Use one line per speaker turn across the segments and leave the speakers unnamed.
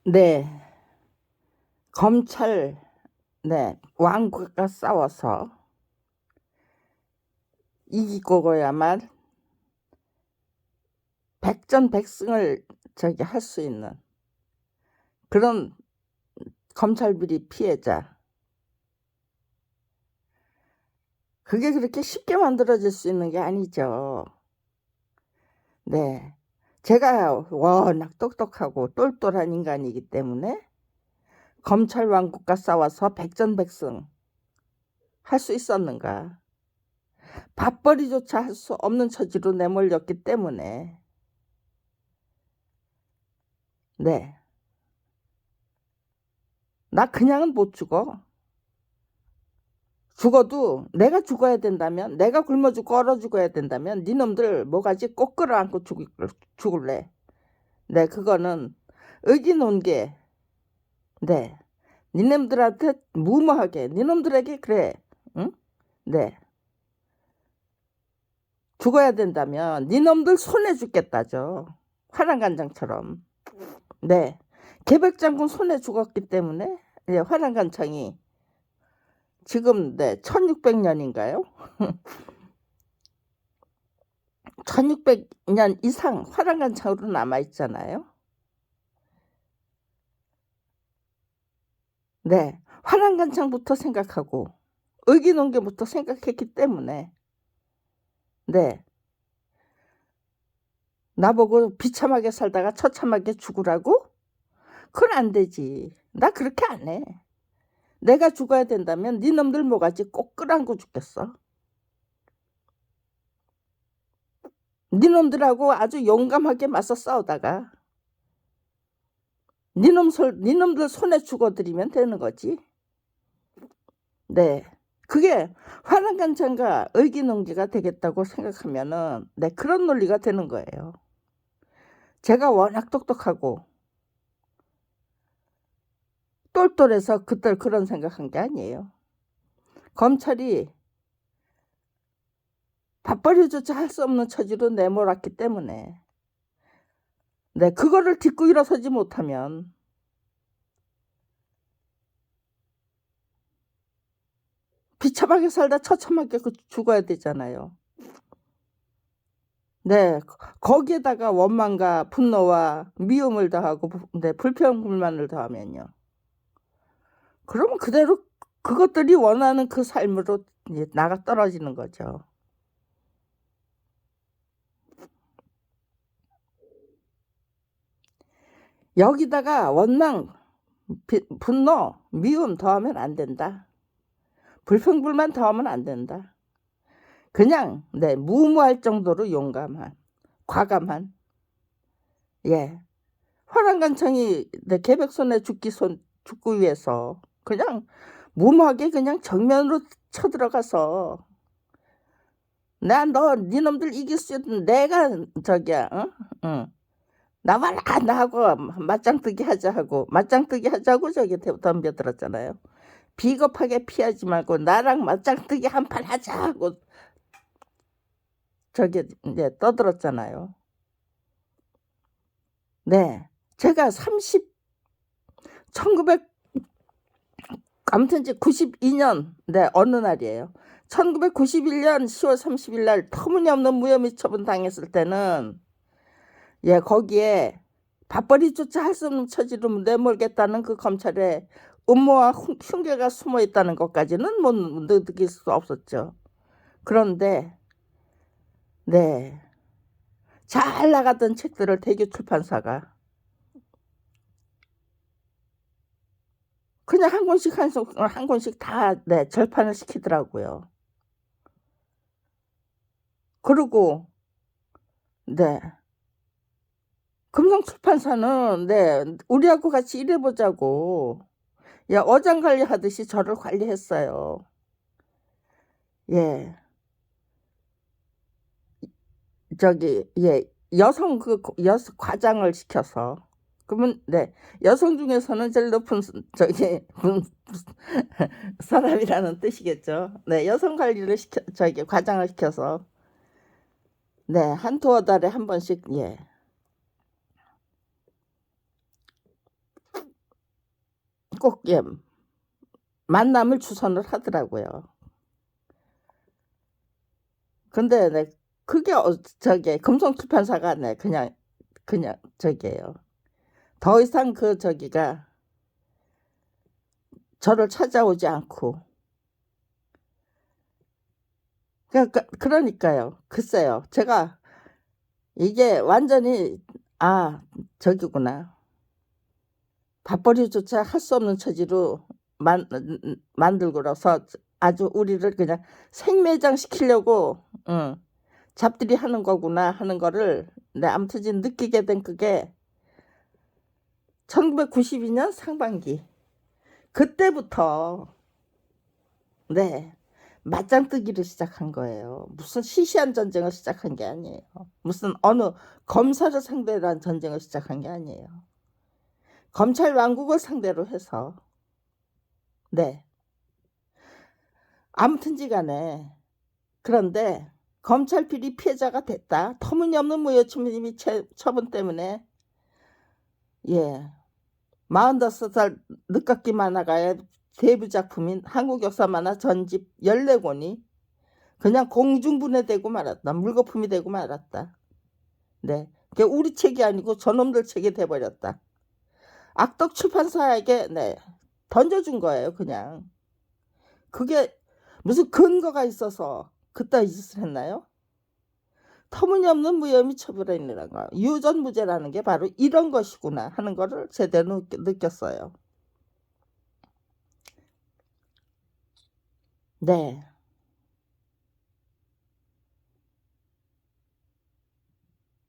네. 검찰 왕국과 싸워서 이기고야만 백전백승을 할 수 있는 그런 검찰 비리 피해자. 그게 그렇게 쉽게 만들어질 수 있는 게 아니죠. 네. 제가 워낙 똑똑하고 똘똘한 인간이기 때문에 검찰 왕국과 싸워서 백전백승 할 수 있었는가. 밥벌이조차 할 수 없는 처지로 내몰렸기 때문에 네. 나 그냥은 못 죽어. 죽어도 내가 죽어야 된다면, 내가 굶어 죽고 얼어 죽어야 된다면 니놈들 뭐가지 꼭 끌어안고 죽을래. 네, 그거는 의기논계. 네, 니놈들한테 무모하게 니놈들에게 그래. 응? 네, 죽어야 된다면 니놈들 손에 죽겠다죠. 화랑간장처럼. 네, 계백장군 손에 죽었기 때문에 화랑간창이 지금 1600년인가요? 1600년 이상 화랑간창으로 남아있잖아요. 네, 화랑간창부터 생각하고 의기논계부터 생각했기 때문에 네, 나보고 비참하게 살다가 처참하게 죽으라고? 그건 안 되지. 나 그렇게 안 해. 내가 죽어야 된다면 네 놈들 뭐가지 꼭 끌어안고 죽겠어. 네 놈들하고 아주 용감하게 맞서 싸우다가 네 놈들 손에 죽어드리면 되는 거지. 네, 그게 화랑간창과 의기논계가 되겠다고 생각하면은 그런 논리가 되는 거예요. 제가 워낙 똑똑하고 똘똘해서 그때 그런 생각한 게 아니에요. 검찰이 밥벌이조차 할 수 없는 처지로 내몰았기 때문에 그거를 딛고 일어서지 못하면 비참하게 살다 처참하게 죽어야 되잖아요. 네, 거기에다가 원망과 분노와 미움을 더하고 불평불만을 더하면요. 그러면 그대로 그것들이 원하는 그 삶으로 나가 떨어지는 거죠. 여기다가 원망, 분노, 미움 더하면 안 된다. 불평불만 더하면 안 된다. 그냥 무모할 정도로 용감한, 과감한 화랑간창이 계백손에 죽기 위해서 그냥 무모하게 그냥 정면으로 쳐들어가서 네 놈들 이길 수 있는 내가 나와라 나하고 맞짱뜨기 하자고 덤벼들었잖아요. 비겁하게 피하지 말고 나랑 맞짱뜨기 한판 하자 하고 떠들었잖아요. 네, 제가 1992년 어느 날이에요. 1991년 10월 30일 날 터무니없는 무혐의 처분 당했을 때는 거기에 밥벌이조차 할 수 없는 처지로 내몰겠다는 그 검찰의 음모와 흉계가 숨어 있다는 것까지는 못 느낄 수 없었죠. 그런데 잘 나갔던 책들을 대규 출판사가 그냥 한 권씩 다 절판을 시키더라고요. 그리고 금성출판사는 우리하고 같이 일해보자고 어장 관리하듯이 저를 관리했어요. 여성 과장을 시켜서 그러면 여성 중에서는 제일 높은 사람이라는 뜻이겠죠. 여성 관리를 과장을 시켜서 한 두어 달에 한 번씩 꼭 예, 만남을 주선을 하더라고요. 근데 네, 그게 저기 금성출판사가 네, 그냥 저기예요. 더 이상 그 저기가 저를 찾아오지 않고 그러니까요. 글쎄요. 제가 이게 완전히 저기구나. 밥벌이조차 할 수 없는 처지로 만들고라서 아주 우리를 그냥 생매장 시키려고 잡들이 하는 거구나 하는 거를 아무튼 이제 느끼게 된 그게 1992년 상반기 그때부터 네 맞짱 뜨기를 시작한 거예요. 무슨 시시한 전쟁을 시작한 게 아니에요. 무슨 어느 검사를 상대로 한 전쟁을 시작한 게 아니에요. 검찰 왕국을 상대로 해서 네 아무튼지 간에 그런데 검찰 비리 피해자가 됐다. 터무니없는 무효침입 처분 때문에 45살 늦깎이 만화가의 데뷔 작품인 한국 역사 만화 전집 14권이 그냥 공중분해되고 말았다. 물거품이 되고 말았다. 네, 그게 우리 책이 아니고 저놈들 책이 돼버렸다. 악덕 출판사에게 던져준 거예요. 그냥 그게 무슨 근거가 있어서 그따위 짓을 했나요? 터무니없는 무혐의 처벌이라는 거, 유전무죄라는 게 바로 이런 것이구나 하는 거를 제대로 느꼈어요. 네.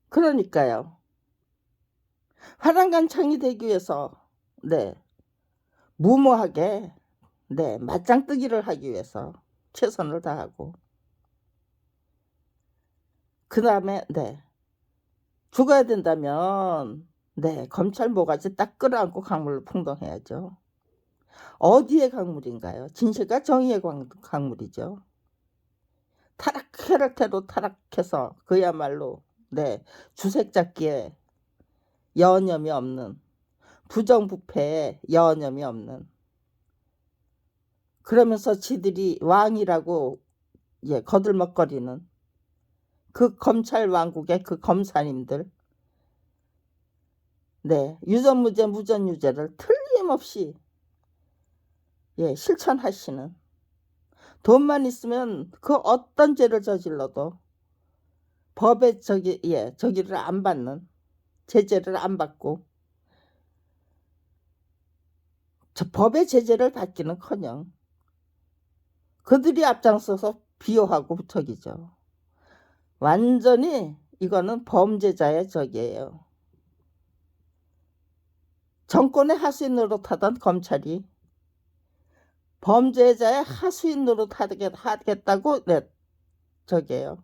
그러니까요. 화랑간창이 되기 위해서 무모하게 맞짱뜨기를 하기 위해서 최선을 다하고 그 다음에 죽어야 된다면 검찰 모가지 딱 끌어안고 강물로 풍덩해야죠. 어디의 강물인가요? 진실과 정의의 강물이죠. 타락해락해도 타락해서 그야말로 주색잡기에 여념이 없는 부정부패에 여념이 없는 그러면서 지들이 왕이라고 거들먹거리는 그 검찰 왕국의 그 검사님들 유전무죄 무전유죄를 틀림없이 실천하시는 돈만 있으면 그 어떤 죄를 저질러도 법의 저기를 안 받는 제재를 안 받고 법의 제재를 받기는커녕 그들이 앞장서서 비호하고 저기죠. 완전히 이거는 범죄자의 적이에요. 정권의 하수인 노릇하던 검찰이 범죄자의 하수인 노릇하겠다고 저기예요.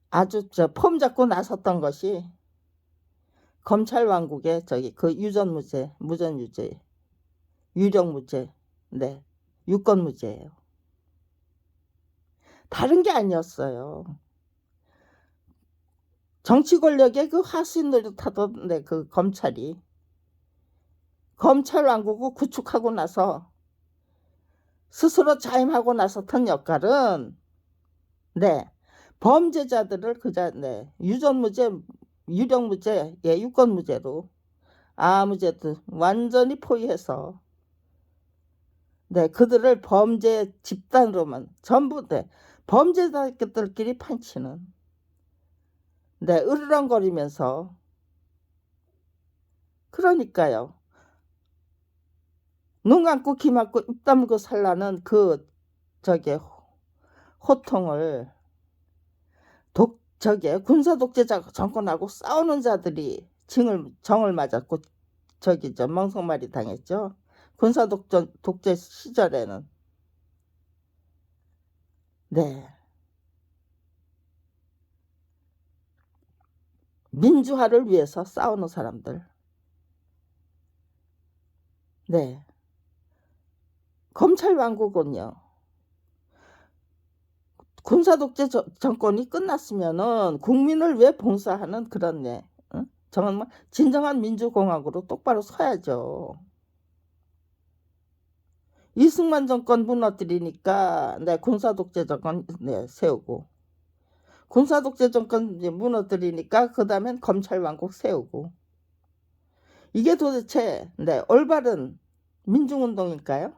아주 폼 잡고 나섰던 것이 검찰 왕국의 그 유전무죄, 무전유죄, 유령무죄, 유권무죄예요. 다른 게 아니었어요. 정치 권력의 그 하수인 노릇하던 그 검찰이 검찰 왕국을 구축하고 나서 스스로 자임하고 나섰던 역할은 범죄자들을 유전무죄, 유령무죄, 유권무죄로 아무죄도 완전히 포위해서 그들을 범죄 집단으로만 전부 범죄자들끼리 판치는 으르렁거리면서 그러니까요. 눈 감고 귀 막고 입 다물고 살라는 그 호통을 군사 독재자 정권하고 싸우는 자들이 정을 맞았고 멍석말이 당했죠. 군사 독재 시절에는 민주화를 위해서 싸우는 사람들 검찰 왕국은요. 군사 독재 정권이 끝났으면은 국민을 왜 봉사하는 그런 정말 진정한 민주공화국으로 똑바로 서야죠. 이승만 정권 무너뜨리니까 네, 군사독재 정권 네, 세우고, 군사독재 정권 이제 무너뜨리니까 그 다음엔 검찰왕국 세우고. 이게 도대체 네, 올바른 민중운동일까요?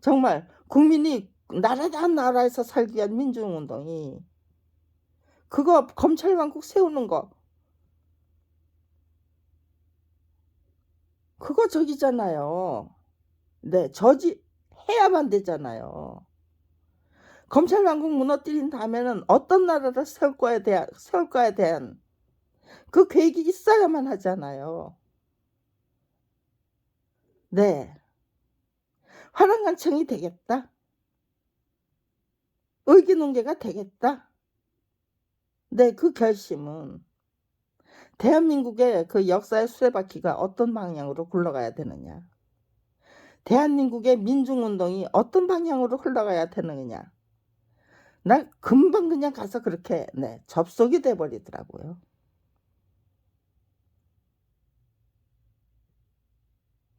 정말 국민이 나라다 나라에서 살기 위한 민중운동이 그거 검찰왕국 세우는 거 그거 저기잖아요. 네, 저지해야만 되잖아요. 검찰왕국 무너뜨린 다음에는 어떤 나라를 세울 거에 대한 그 계획이 있어야만 하잖아요. 네, 화랑간청이 되겠다. 의기농계가 되겠다. 네, 그 결심은 대한민국의 그 역사의 수레바퀴가 어떤 방향으로 굴러가야 되느냐. 대한민국의 민중운동이 어떤 방향으로 흘러가야 되느냐. 나 금방 그냥 가서 그렇게 네, 접속이 돼버리더라고요.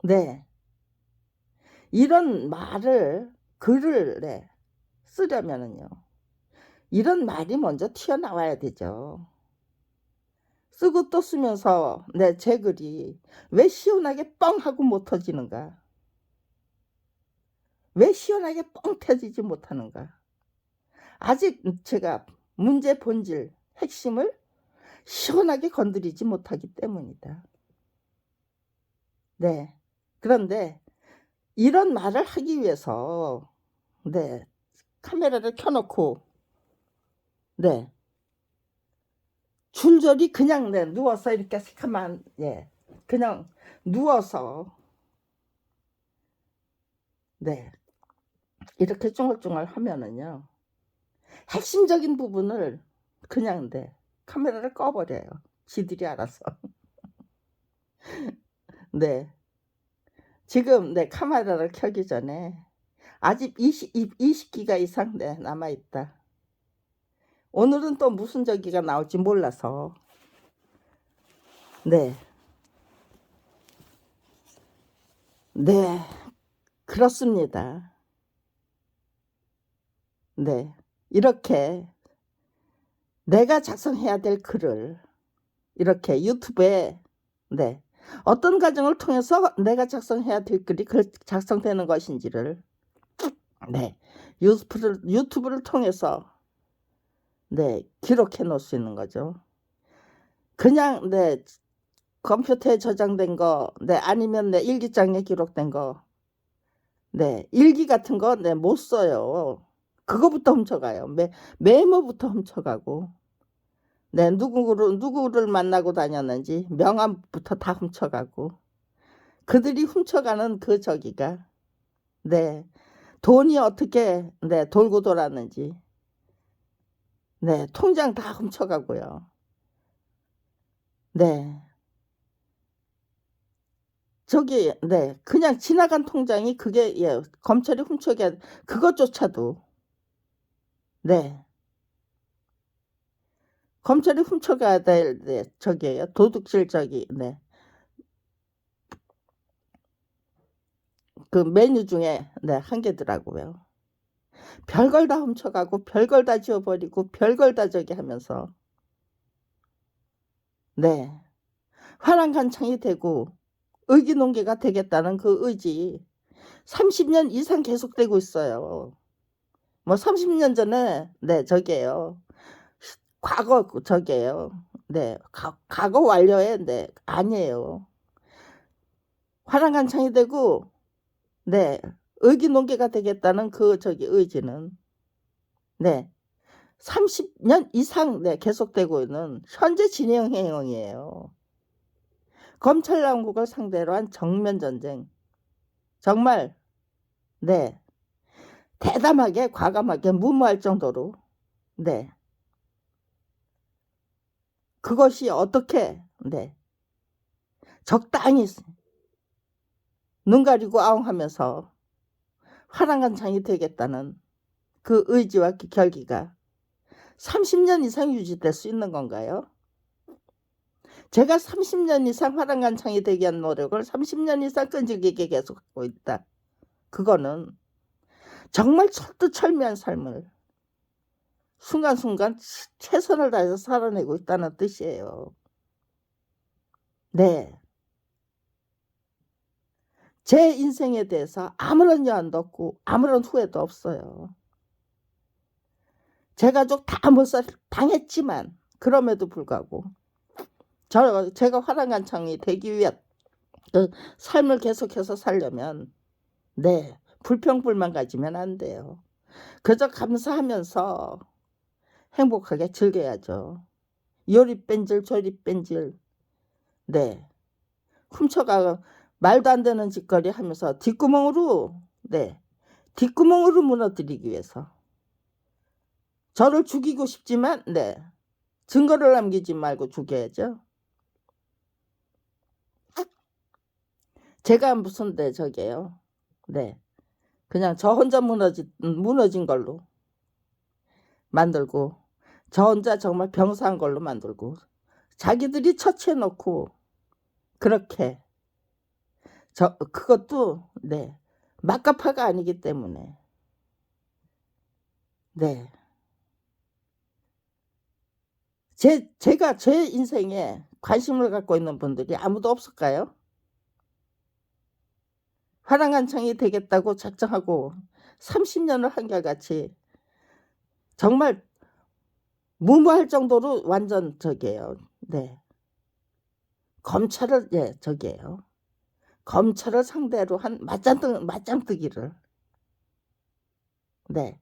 네, 이런 글을 네, 쓰려면은요. 이런 말이 먼저 튀어나와야 되죠. 쓰고 또 쓰면서 네, 제 글이 왜 시원하게 뻥 하고 못 터지는가. 왜 시원하게 뻥 터지지 못하는가. 아직 제가 문제 본질, 핵심을 시원하게 건드리지 못하기 때문이다. 네. 그런데 이런 말을 하기 위해서 네, 카메라를 켜놓고 네, 줄줄이 그냥 네, 누워서 이렇게 새카만 예, 그냥 누워서 네, 이렇게 쫑글쫑글 하면은요, 핵심적인 부분을 그냥 네, 카메라를 꺼버려요. 지들이 알아서. 네, 지금 네, 카메라를 켜기 전에 아직 20기가 이상 네, 남아있다. 오늘은 또 무슨 저기가 나올지 몰라서 네, 네, 그렇습니다. 네, 이렇게 내가 작성해야 될 글을 이렇게 유튜브에 네, 어떤 과정을 통해서 내가 작성해야 될 글이 작성되는 것인지를 네, 유튜브를 통해서 네, 기록해 놓을 수 있는 거죠. 그냥 네, 컴퓨터에 저장된 거, 네, 아니면 네, 일기장에 기록된 거, 네, 일기 같은 거 네, 못 써요. 그거부터 훔쳐가요. 메모부터 훔쳐가고, 네, 누구를 만나고 다녔는지 명함부터 다 훔쳐가고, 그들이 훔쳐가는 그 저기가, 네, 돈이 어떻게, 네, 돌고 돌았는지, 네, 통장 다 훔쳐가고요. 네, 저기, 네, 그냥 지나간 통장이 그게, 예, 검찰이 훔쳐가, 그것조차도, 네, 검찰이 훔쳐가야 될, 네, 저기에요. 도둑질 저기, 네. 그 메뉴 중에, 네, 한 개더라고요. 별걸 다 훔쳐가고, 별걸 다 지워버리고, 별걸 다 저기 하면서, 네. 화랑간창이 되고, 의기농계가 되겠다는 그 의지, 30년 이상 계속되고 있어요. 뭐 30년 전에, 네, 저기에요. 과거 저기에요. 네, 과거 완료에, 네, 아니에요. 화랑간창이 되고, 네, 의기농계가 되겠다는 그 저기 의지는, 네, 30년 이상 네, 계속되고 있는 현재 진행 행위이에요. 검찰 당국을 상대로 한 정면 전쟁. 정말 네, 대담하게 과감하게 무모할 정도로 네, 그것이 어떻게 네, 적당히 눈 가리고 아웅하면서 화랑간창이 되겠다는 그 의지와 그 결기가 30년 이상 유지될 수 있는 건가요? 제가 30년 이상 화랑간창이 되기 위한 노력을 30년 이상 끈질기게 계속하고 있다. 그거는 정말 철두철미한 삶을 순간순간 최선을 다해서 살아내고 있다는 뜻이에요. 네. 제 인생에 대해서 아무런 여한도 없고 아무런 후회도 없어요. 제 가족 다 못살 당했지만 그럼에도 불구하고 제가 화랑간창이 되기 위한 그 삶을 계속해서 살려면 네, 불평불만 가지면 안 돼요. 그저 감사하면서 행복하게 즐겨야죠. 요리 뺀질 저리 뺀질 네, 훔쳐가 말도 안 되는 짓거리 하면서 뒷구멍으로 네, 뒷구멍으로 무너뜨리기 위해서 저를 죽이고 싶지만 네, 증거를 남기지 말고 죽여야죠. 제가 무슨 저게요. 네, 그냥 저 혼자 무너진 걸로 만들고 저 혼자 정말 병사한 걸로 만들고 자기들이 처치해놓고 그렇게 그것도 네 막가파가 아니기 때문에 네 제가 제 인생에 관심을 갖고 있는 분들이 아무도 없을까요? 화랑간창이 되겠다고 작정하고 30년을 한결같이 정말 무모할 정도로 완전 저기예요. 네. 검찰을 저기예요. 검찰을 상대로 한 맞짱뜨기를 네.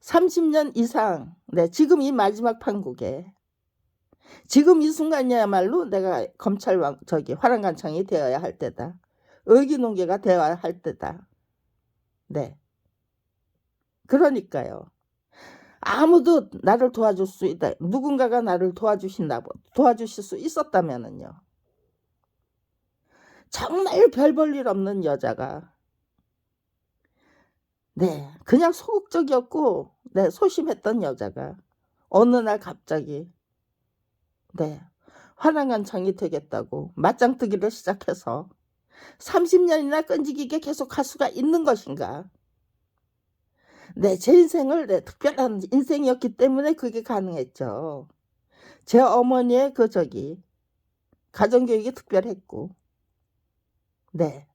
30년 이상 네, 지금 이 마지막 판국에 지금 이 순간이야말로 내가 검찰 화랑간창이 되어야 할 때다. 의기농개가 되어야 할 때다. 네. 그러니까요. 아무도 나를 도와줄 수 있다. 누군가가 나를 도와주실 수 있었다면은요. 정말 별 볼 일 없는 여자가 네, 그냥 소극적이었고 네, 소심했던 여자가 어느 날 갑자기 네, 화랑간창이 되겠다고 맞짱뜨기를 시작해서 30년이나 끈질기게 계속할 수가 있는 것인가? 네, 제 인생을 네, 특별한 인생이었기 때문에 그게 가능했죠. 제 어머니의 가정교육이 특별했고 네,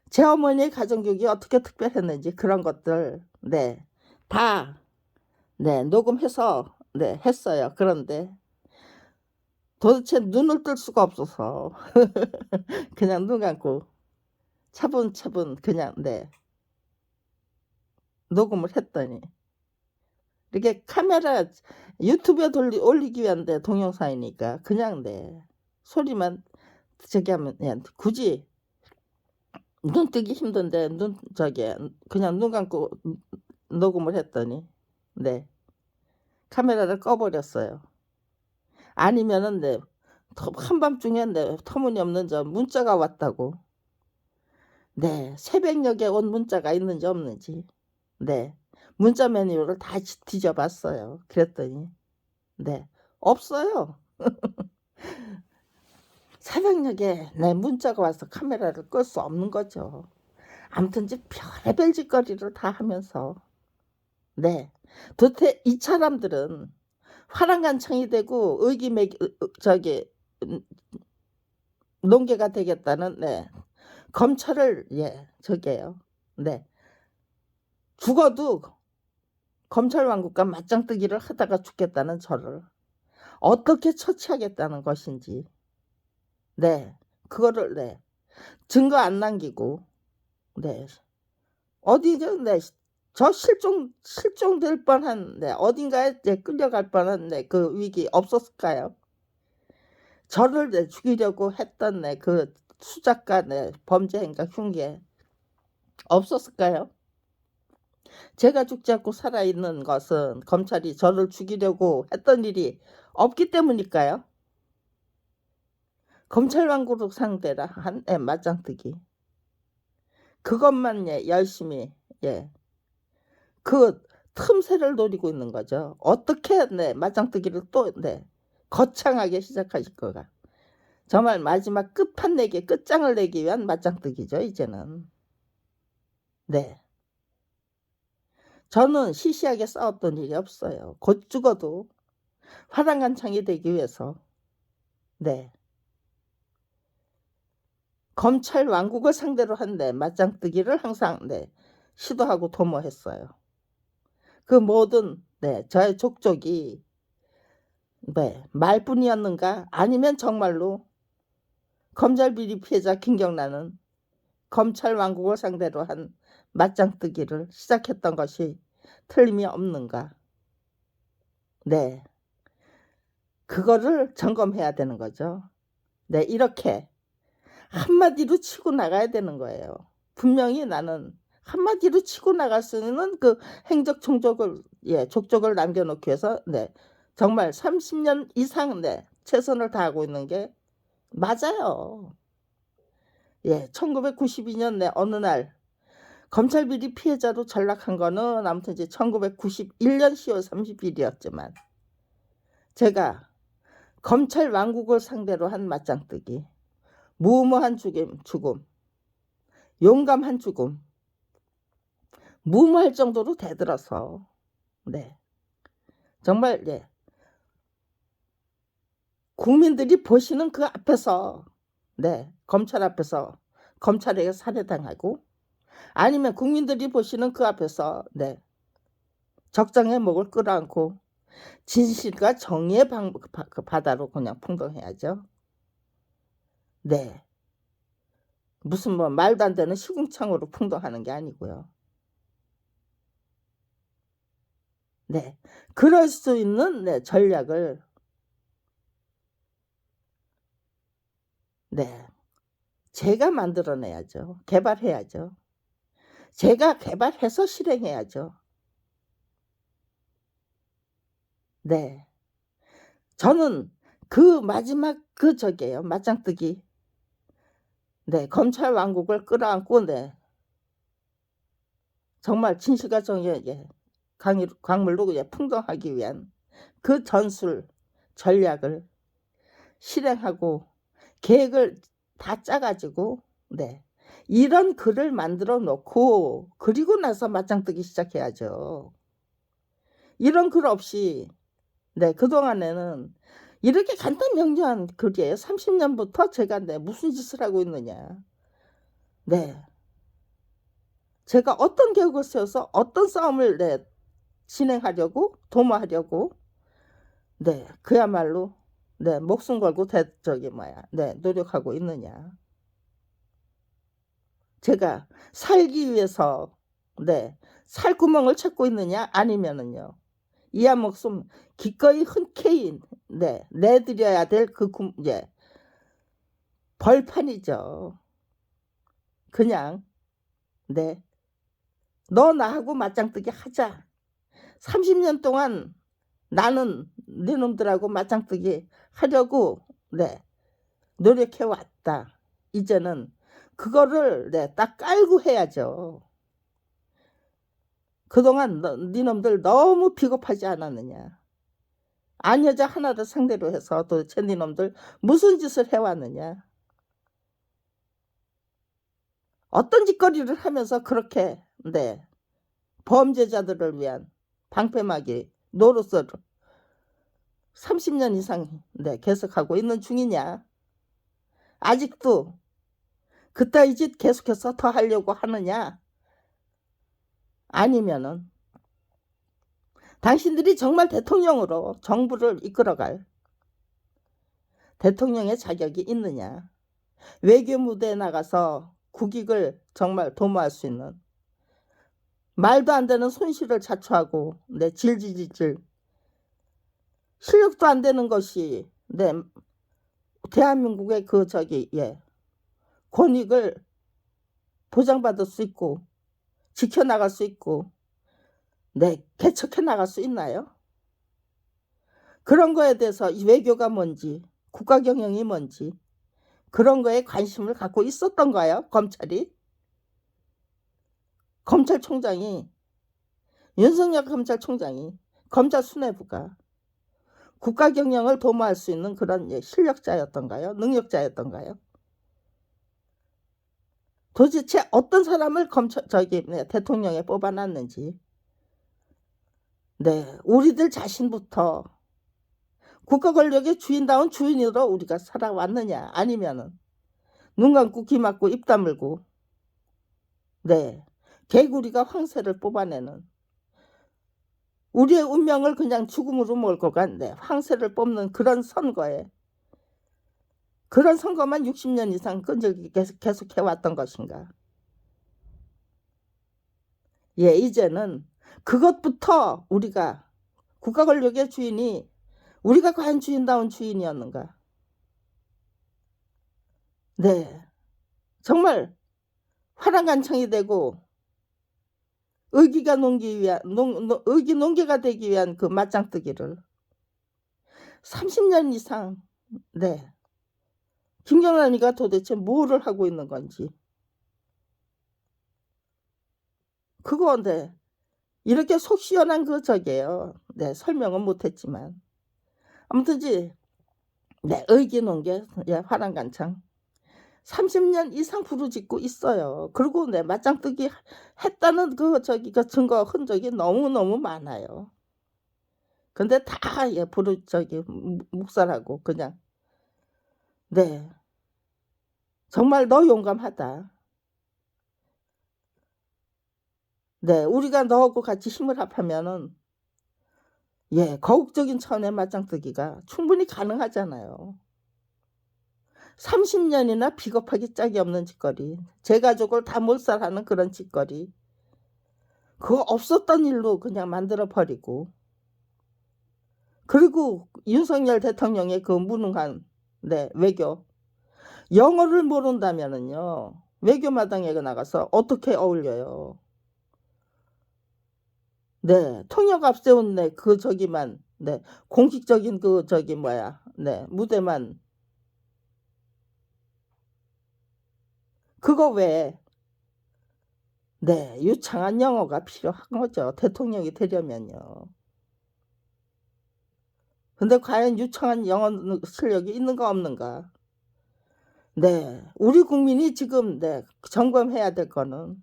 제 어머니의 가정교육이 어떻게 특별했는지 그런 것들 네, 다 네, 녹음해서 네, 했어요. 그런데 도대체 눈을 뜰 수가 없어서 그냥 눈 감고 차분차분 그냥 네, 녹음을 했더니 이렇게 카메라 유튜브에 올리기 위한 동영상이니까 그냥 네, 소리만 저기 하면 굳이 눈 뜨기 힘든데 그냥 눈 감고 녹음을 했더니 네, 카메라를 꺼버렸어요. 아니면은 네, 한밤중에 네, 터무니없는 문자가 왔다고. 네, 새벽녘에 온 문자가 있는지 없는지 네, 문자 메뉴를 다 뒤져봤어요. 그랬더니 네, 없어요. 새벽녘에 네, 문자가 와서 카메라를 끌 수 없는 거죠. 아무튼 별의별 짓거리를 다 하면서 네, 도대체 이 사람들은 화랑간창이 되고 음, 농개가 되겠다는 네, 검찰을 저게요. 네, 죽어도 검찰 왕국과 맞짱뜨기를 하다가 죽겠다는 저를 어떻게 처치하겠다는 것인지 네, 그거를 네, 증거 안 남기고 네, 네, 저 실종될 뻔한 네, 어딘가에 끌려갈 뻔한 네, 그 위기 없었을까요? 저를 네, 죽이려고 했던 네, 그 수작가 네, 범죄 행각 흉계 없었을까요? 제가 죽지 않고 살아있는 것은 검찰이 저를 죽이려고 했던 일이 없기 때문일까요? 검찰 왕국을 상대라 한 맞짱뜨기 그것만 열심히 그 틈새를 노리고 있는 거죠. 어떻게 네, 맞짱뜨기를 또 네, 거창하게 시작하실 거가. 정말 마지막 끝판내기, 끝장을 내기 위한 맞짱뜨기죠, 이제는. 네. 저는 시시하게 싸웠던 일이 없어요. 곧 죽어도 화랑간창이 되기 위해서. 네. 검찰 왕국을 상대로 한 맞짱뜨기를 항상 시도하고 도모했어요. 그 모든 저의 족적이 말뿐이었는가? 아니면 정말로 검찰 비리 피해자 김경란은 검찰 왕국을 상대로 한 맞짱뜨기를 시작했던 것이 틀림이 없는가? 네. 그거를 점검해야 되는 거죠. 네, 이렇게 한마디로 치고 나가야 되는 거예요. 분명히 나는 한마디로 치고 나갈 수 있는 그 행적 총적을 족적을 남겨놓기 위해서 정말 30년 이상 최선을 다하고 있는 게 맞아요. 1992년 어느 날 검찰 비리 피해자로 전락한 거는 아무튼 이제 1991년 10월 30일이었지만 제가 검찰 왕국을 상대로 한 맞짱뜨기, 무모한 죽음, 용감한 죽음, 무모할 정도로 대들어서 정말 국민들이 보시는 그 앞에서 검찰 앞에서 검찰에게 살해당하고 아니면 국민들이 보시는 그 앞에서 적장의 목을 끌어안고 진실과 정의의 바다로 그냥 풍덩해야죠. 무슨 말도 안 되는 시궁창으로 풍덩하는 게 아니고요. 그럴 수 있는 전략을 제가 만들어내야죠. 개발해야죠. 제가 개발해서 실행해야죠. 저는 그 마지막 맞짱뜨기 검찰 왕국을 끌어안고 정말 진실과 정의에 강물로 풍덩하기 위한 그 전술 전략을 실행하고 계획을 다 짜가지고 이런 글을 만들어 놓고 그리고 나서 맞짱뜨기 시작해야죠. 이런 글 없이 그동안에는 이렇게 간단 명료한 글이에요. 30년부터 제가 무슨 짓을 하고 있느냐. 제가 어떤 계획을 세워서 어떤 싸움을 진행하려고 도모하려고 그야말로 목숨 걸고 노력하고 있느냐. 제가 살기 위해서 살구멍을 찾고 있느냐 아니면은요 이하 목숨 기꺼이 흔쾌히 내드려야 될 그 벌판이죠. 그냥 너 나하고 맞짱뜨기 하자. 30년 동안 나는 네 놈들하고 맞짱뜨기 하려고 노력해 왔다. 이제는 그거를 딱 깔고 해야죠. 그동안 네 놈들 너무 비겁하지 않았느냐. 안 여자 하나를 상대로 해서 도대체 네 놈들 무슨 짓을 해왔느냐. 어떤 짓거리를 하면서 그렇게 범죄자들을 위한 방패막이 노릇을 30년 이상 계속하고 있는 중이냐. 아직도 그따위 짓 계속해서 더 하려고 하느냐. 아니면은 당신들이 정말 대통령으로 정부를 이끌어갈 대통령의 자격이 있느냐. 외교 무대에 나가서 국익을 정말 도모할 수 있는 말도 안 되는 손실을 자초하고 질질질질 실력도 안 되는 것이 대한민국의 권익을 보장받을 수 있고 지켜나갈 수 있고 개척해 나갈 수 있나요? 그런 거에 대해서 이 외교가 뭔지 국가 경영이 뭔지 그런 거에 관심을 갖고 있었던가요? 검찰총장이 윤석열 검찰총장이 검찰 수뇌부가 국가 경영을 도모할 수 있는 그런 실력자였던가요? 능력자였던가요? 도대체 어떤 사람을 대통령에 뽑아놨는지. 네, 우리들 자신부터 국가 권력의 주인다운 주인으로 우리가 살아왔느냐, 아니면은 눈 감고 귀 막고 입 다물고 네, 개구리가 황새를 뽑아내는, 우리의 운명을 그냥 죽음으로 몰고 간 황새를 뽑는 그런 선거만 60년 이상 끈질기게 계속 해왔던 것인가. 예, 이제는 그것부터 우리가 국가 권력의 주인이 우리가 과연 주인다운 주인이었는가. 네, 정말 화랑간창이 되고 의기가 논개가 되기 위한 그 맞짱뜨기를 30년 이상 네, 김경란이가 도대체 뭐를 하고 있는 건지. 그건데 이렇게 속 시원한 네, 설명은 못했지만 아무튼지 네, 의기논개 화랑간창 30년 이상 부르짖고 있어요. 그리고 네, 맞짱뜨기 했다는 그 증거 흔적이 너무너무 많아요. 근데 다 묵살하고 그냥 네, 정말 너 용감하다. 네, 우리가 너하고 같이 힘을 합하면은 거국적인 차원의 맞짱뜨기가 충분히 가능하잖아요. 30년이나 비겁하기 짝이 없는 짓거리, 제 가족을 다 몰살하는 그런 짓거리, 그거 없었던 일로 그냥 만들어 버리고, 그리고 윤석열 대통령의 그 무능한 외교, 영어를 모른다면은요 외교 마당에 나가서 어떻게 어울려요. 네, 통역 앞세운 공식적인 무대만, 그거 외에 유창한 영어가 필요한 거죠. 대통령이 되려면요. 근데 과연 유창한 영어 실력이 있는가 없는가. 네, 우리 국민이 지금 점검해야 될 거는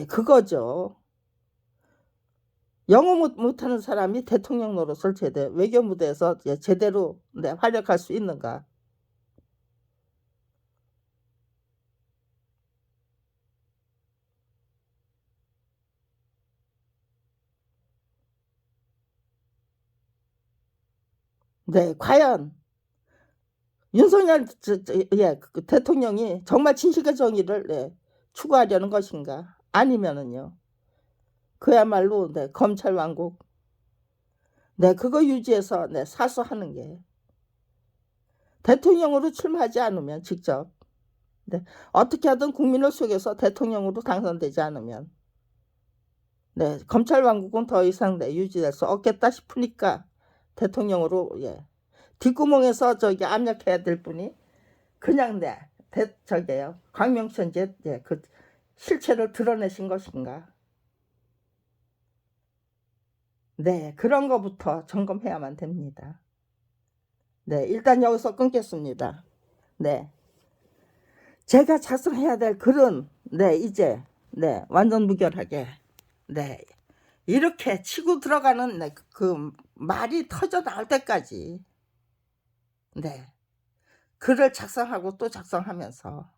그거죠. 영어 못하는 사람이 대통령 노릇을 외교 무대에서 제대로 활약할 수 있는가. 네, 과연 윤석열 대통령이 정말 진실과 정의를 추구하려는 것인가, 아니면은요 그야말로 검찰 왕국 그거 유지해서 사수하는 게, 대통령으로 출마하지 않으면 직접 어떻게 하든 국민을 속여서 대통령으로 당선되지 않으면 검찰 왕국은 더 이상 유지될 수 없겠다 싶으니까 대통령으로 뒷구멍에서 압력해야 될 분이 그냥 광명천지의 그 실체를 드러내신 것인가. 그런 거부터 점검해야만 됩니다. 일단 여기서 끊겠습니다. 제가 작성해야 될 글은 이제 완전 무결하게 이렇게 치고 들어가는 그 말이 터져 나올 때까지 글을 작성하고 또 작성하면서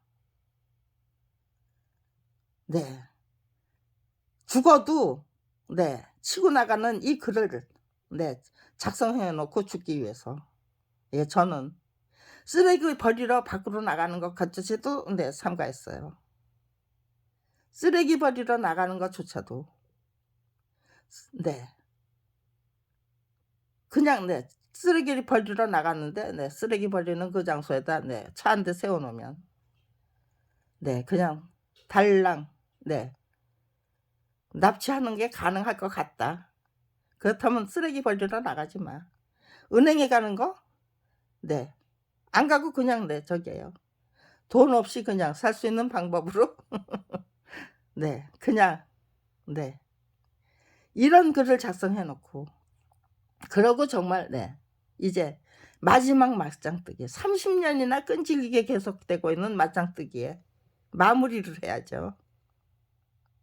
죽어도 치고 나가는 이 글을 작성해 놓고 죽기 위해서 저는 쓰레기 버리러 밖으로 나가는 것 같으시도 삼가했어요. 쓰레기 버리러 나가는 것조차도 그냥 쓰레기를 버리러 나갔는데 쓰레기 버리는 그 장소에다 차 한 대 세워놓으면 그냥 달랑 납치하는 게 가능할 것 같다. 그렇다면 쓰레기 버리러 나가지 마. 은행에 가는 거 안 가고 그냥 돈 없이 그냥 살 수 있는 방법으로 그냥 이런 글을 작성해 놓고 그러고 정말 네. 이제 마지막 맞짱뜨기 30년이나 끈질기게 계속되고 있는 맞짱뜨기에 마무리를 해야죠.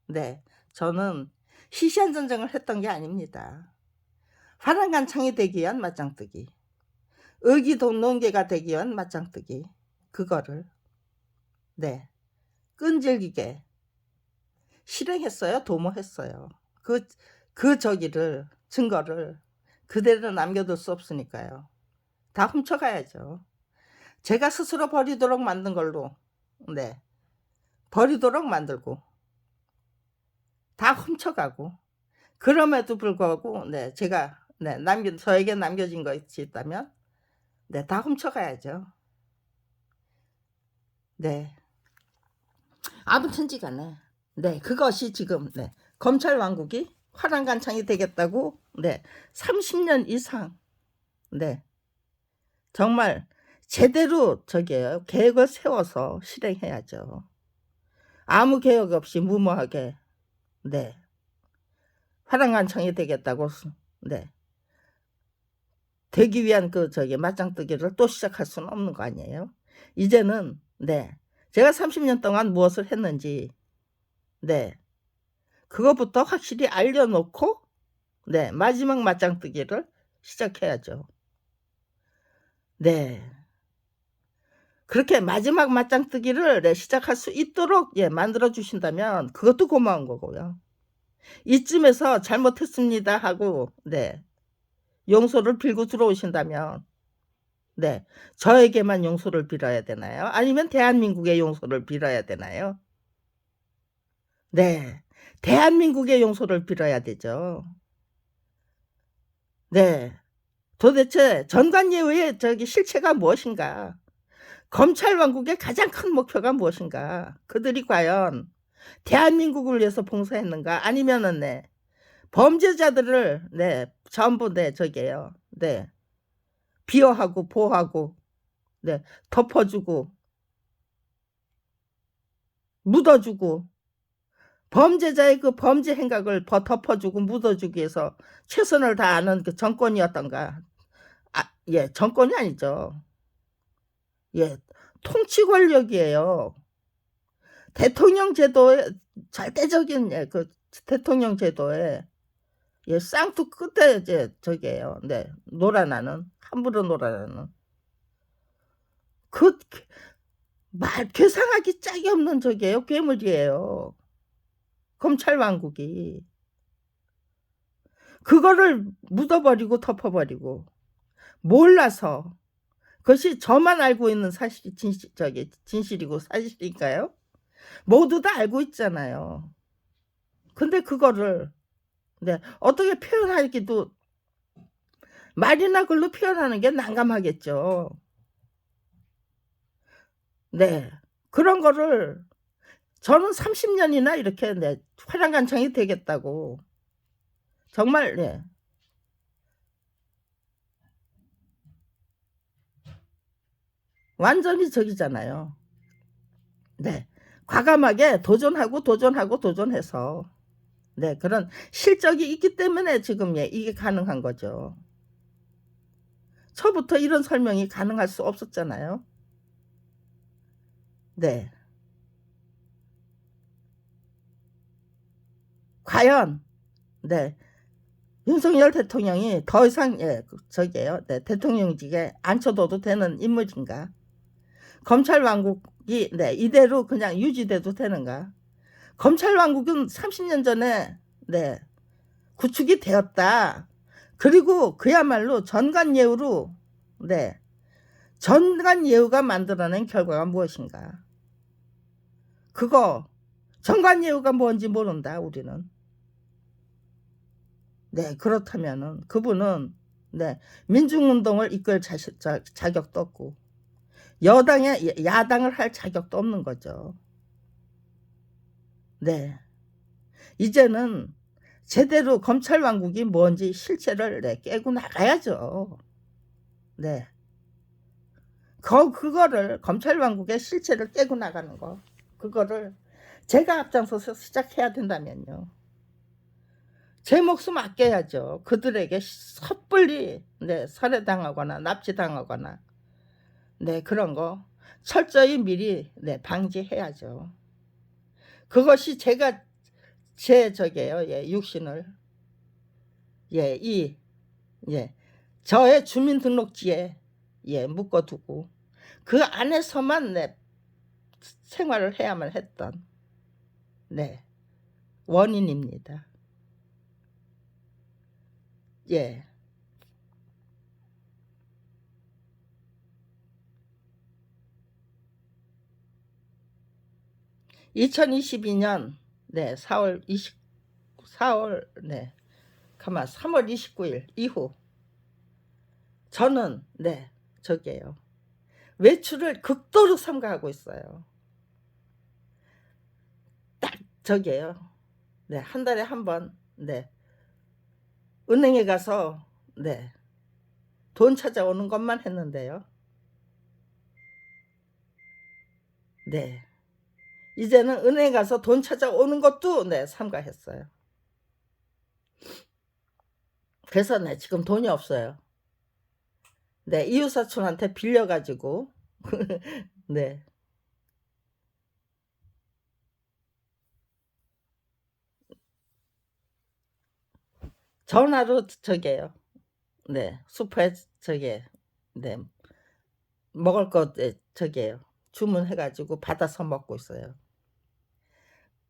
네. 저는 시시한 전쟁을 했던 게 아닙니다. 화랑간창이 되기 위한 맞짱뜨기. 의기동논개가 되기 위한 맞짱뜨기. 그거를 네. 끈질기게 실행했어요. 도모했어요. 그 저기를 증거를 그대로 남겨둘 수 없으니까요. 다 훔쳐가야죠. 제가 스스로 버리도록 만든 걸로 네. 버리도록 만들고 다 훔쳐가고 그럼에도 불구하고 네. 제가 네. 저에게 남겨진 것이 있다면 네. 다 훔쳐가야죠. 네. 아무튼지간에 네. 그것이 지금 네. 검찰 왕국이 화랑간창이 되겠다고 네. 30년 이상 네. 정말 제대로 저기에요. 계획을 세워서 실행해야죠. 아무 계획 없이 무모하게 네. 화랑간창이 되겠다고 네. 되기 위한 그 저기 맞짱뜨기를 또 시작할 수는 없는 거 아니에요. 이제는 네. 제가 30년 동안 무엇을 했는지 네. 그것부터 확실히 알려놓고 네. 마지막 맞짱뜨기를 시작해야죠. 네. 그렇게 마지막 맞짱뜨기를 네. 시작할 수 있도록 예. 만들어 주신다면 그것도 고마운 거고요. 이쯤에서 잘못했습니다 하고 네. 용서를 빌고 들어오신다면 네. 저에게만 용서를 빌어야 되나요? 아니면 대한민국의 용서를 빌어야 되나요? 네. 대한민국의 용서를 빌어야 되죠. 네. 도대체 전관예우의 저기 실체가 무엇인가? 검찰 왕국의 가장 큰 목표가 무엇인가? 그들이 과연 대한민국을 위해서 봉사했는가? 아니면은 네. 범죄자들을 네. 전부 네. 저기에요. 네. 비호하고 보호하고 네. 덮어주고 묻어주고 범죄자의 그 범죄 행각을 덮어주고 묻어주기 위해서 최선을 다하는 그 정권이었던가? 예, 정권이 아니죠. 예, 통치 권력이에요. 대통령 제도의 절대적인 예, 그 대통령 제도에 예, 쌍투 끝에 이제 저기에요. 네, 놀아나는 함부로 놀아나는 그 괴상하기 짝이 없는 저기에요. 괴물이에요. 검찰 왕국이 그거를 묻어버리고 덮어버리고 몰라서 그것이 저만 알고 있는 사실이 진실이고 사실이니까요. 모두 다 알고 있잖아요. 근데 그거를 네, 어떻게 표현하기도 말이나 글로 표현하는 게 난감하겠죠. 네, 그런 거를 저는 30년이나 이렇게 네, 화랑간창이 되겠다고 정말 네. 완전히 저기잖아요. 네, 과감하게 도전해서 네, 그런 실적이 있기 때문에 지금 예, 이게 가능한 거죠. 처부터 이런 설명이 가능할 수 없었잖아요. 네. 과연 네. 윤석열 대통령이 더 이상 예, 저기에요. 네, 대통령직에 앉혀둬도 되는 인물인가? 검찰 왕국이 네, 이대로 그냥 유지돼도 되는가? 검찰 왕국은 30년 전에 네, 구축이 되었다. 그리고 그야말로 전관예우로 네, 전관예우가 만들어낸 결과가 무엇인가? 그거 전관예우가 뭔지 모른다 우리는. 네, 그렇다면은 그분은 네, 민중운동을 이끌 자격도 없고 야당을 할 자격도 없는 거죠. 네, 이제는 제대로 검찰 왕국이 뭔지 실체를 네, 깨고 나가야죠. 네, 그거를 검찰 왕국의 실체를 깨고 나가는 거, 그거를 제가 앞장서서 시작해야 된다면요. 제 목숨 아껴야죠. 그들에게 섣불리 네, 살해당하거나 납치당하거나 네, 그런 거 철저히 미리 네, 방지해야죠. 그것이 제가 제 저게요. 예, 육신을 예, 예, 저의 주민등록지에 예, 묶어두고 그 안에서만 네, 생활을 해야만 했던 네, 원인입니다. 예. 2022년 네, 4월 네, 가만 3월 29일 이후 저는 네, 저게요. 외출을 극도로 삼가하고 있어요. 딱 저게요. 네, 한 달에 한 번 네, 은행에 가서 네, 돈 찾아오는 것만 했는데요. 네. 이제는 은행에 가서 돈 찾아오는 것도 네, 삼가했어요. 그래서 네, 지금 돈이 없어요. 네, 이웃사촌한테 빌려가지고 네, 전화로 저게요. 네, 슈퍼에 저게 네, 먹을 거 네, 저게요. 주문해가지고 받아서 먹고 있어요.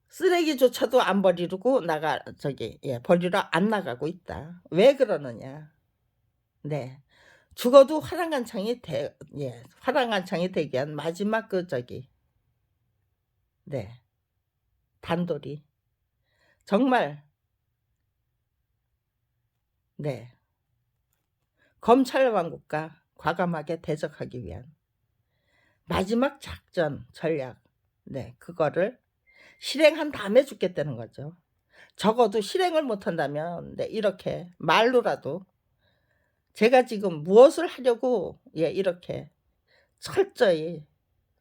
쓰레기조차도 안 버리고 예, 버리러 안 나가고 있다. 왜 그러느냐? 네, 죽어도 예, 화랑간창이 되기 위한 마지막 그 저기 네, 단돌이 정말 네, 검찰 왕국과 과감하게 대적하기 위한 마지막 작전 전략 네, 그거를 실행한 다음에 죽겠다는 거죠. 적어도 실행을 못한다면 네, 이렇게 말로라도 제가 지금 무엇을 하려고 예, 이렇게 철저히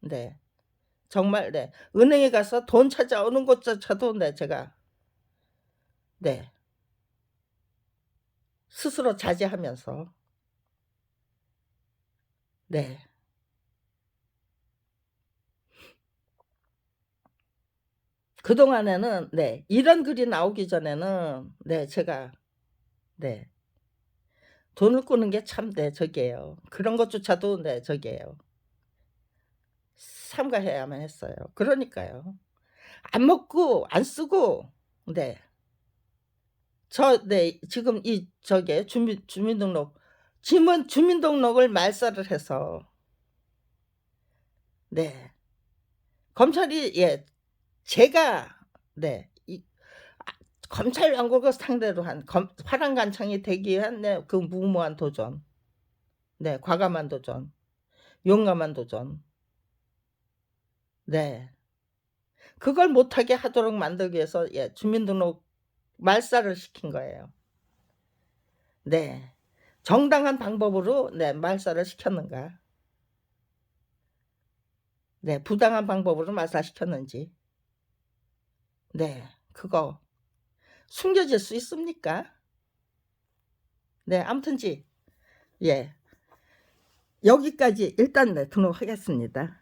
네, 정말 네, 은행에 가서 돈 찾아오는 것조차도 네, 제가 네, 스스로 자제하면서 네, 그동안에는 네, 이런 글이 나오기 전에는 네, 제가 네, 돈을 꾸는 게 참 네, 저기예요. 그런 것조차도 네, 저기예요. 삼가해야만 했어요. 그러니까요. 안 먹고 안 쓰고 네. 네, 지금 이 저게 주민등록을 말살을 해서 네, 검찰이 예, 제가 네, 검찰 왕국을 상대로 한 화랑간창이 되기 위한 네, 그 무모한 도전, 네, 과감한 도전, 용감한 도전, 네, 그걸 못하게 하도록 만들기 위해서 예, 주민등록 말살을 시킨 거예요. 네, 정당한 방법으로 네, 말살을 시켰는가? 네, 부당한 방법으로 말살시켰는지 네, 그거 숨겨질 수 있습니까? 네, 아무튼지 예, 여기까지 일단 네, 등록하겠습니다.